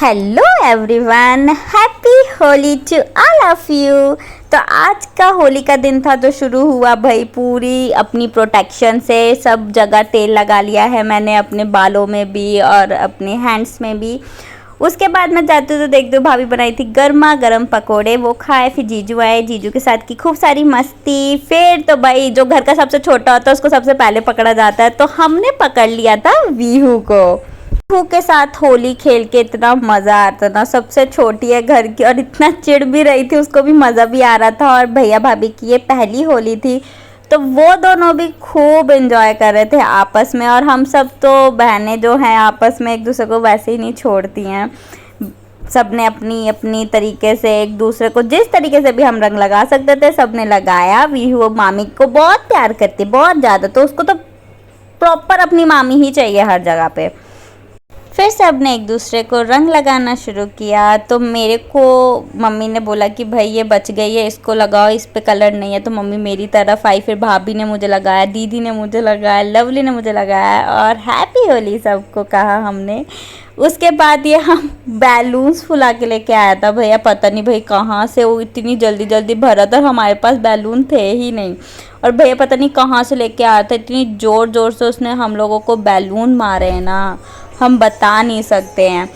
Hello everyone, happy Holi to all of you. तो आज का होली का दिन था, तो शुरू हुआ भाई पूरी अपनी प्रोटेक्शन से। सब जगह तेल लगा लिया है मैंने, अपने बालों में भी और अपने हैंड्स में भी। उसके बाद मैं जाती हूँ तो देखती हूँ भाभी बनाई थी गर्मा गर्म पकोड़े, वो खाए। फिर जीजू आए, जीजू के साथ की खूब सारी मस्ती। फिर तो भाई जो घर का सबसे छोटा होता है उसको सबसे पहले पकड़ा जाता है, तो हमने पकड़ लिया था वीहू को। वीहू के साथ होली खेल के इतना मज़ा आता ना। सबसे छोटी है घर की और इतना चिढ़ भी रही थी, उसको भी मज़ा भी आ रहा था। और भैया भाभी की ये पहली होली थी, तो वो दोनों भी खूब एंजॉय कर रहे थे आपस में। और हम सब तो बहनें जो हैं आपस में एक दूसरे को वैसे ही नहीं छोड़ती हैं। सब ने अपनी अपनी तरीके से एक दूसरे को जिस तरीके से भी हम रंग लगा सकते थे सब ने लगाया। वीहू मामी को बहुत प्यार करती, बहुत ज़्यादा, तो उसको तो प्रॉपर अपनी मामी ही चाहिए हर जगह पे। फिर सब ने एक दूसरे को रंग लगाना शुरू किया। तो मेरे को मम्मी ने बोला कि भाई ये बच गई है, इसको लगाओ, इस पे कलर नहीं है। तो मम्मी मेरी तरफ आई, फिर भाभी ने मुझे लगाया, दीदी ने मुझे लगाया, लवली ने मुझे लगाया और हैप्पी होली सबको कहा हमने। उसके बाद ये हम बैलून्स फुला के लेके आया था भैया, पता नहीं भाई कहाँ से वो इतनी जल्दी जल्दी भरा था, हमारे पास बैलून थे ही नहीं। और भैया पता नहीं कहाँ से लेके आया था, इतनी ज़ोर ज़ोर से उसने हम लोगों को बैलून मारे हैं ना, हम बता नहीं सकते हैं।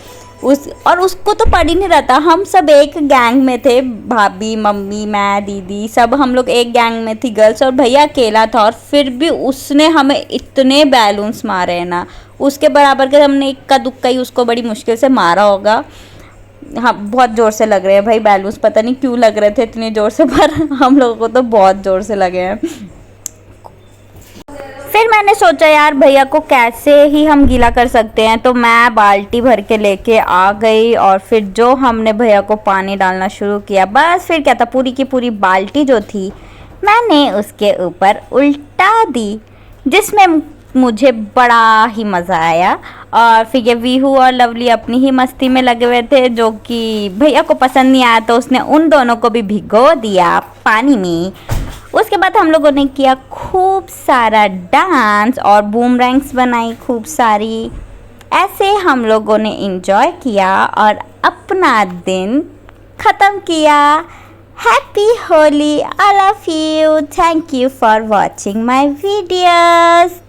उसको तो पड़ ही नहीं रहता। हम सब एक गैंग में थे, भाभी, मम्मी, मैं, दीदी, सब हम लोग एक गैंग में थी गर्ल्स, और भैया अकेला था। और फिर भी उसने हमें इतने बैलून्स मारे हैं ना, उसके बराबर के हमने इक्का दुक्का ही उसको बड़ी मुश्किल से मारा होगा। हाँ, बहुत ज़ोर से लग रहे हैं भाई बैलून्स, पता नहीं क्यों लग रहे थे इतने ज़ोर से, पर हम लोगों को तो बहुत ज़ोर से लगे हैं। फिर मैंने सोचा यार भैया को कैसे ही हम गीला कर सकते हैं, तो मैं बाल्टी भर के लेके आ गई। और फिर जो हमने भैया को पानी डालना शुरू किया, बस फिर क्या था, पूरी की पूरी बाल्टी जो थी मैंने उसके ऊपर उल्टा दी, जिसमें मुझे बड़ा ही मज़ा आया। और फिर ये वीहू और लवली अपनी ही मस्ती में लगे हुए थे, जो कि भैया को पसंद नहीं आया, तो उसने उन दोनों को भी भिगो दिया पानी में। उसके बाद हम लोगों ने किया खूब सारा डांस और बूमरैंग्स बनाई खूब सारी। ऐसे हम लोगों ने एंजॉय किया और अपना दिन ख़त्म किया। Happy Holi all of you, thank you for watching my videos.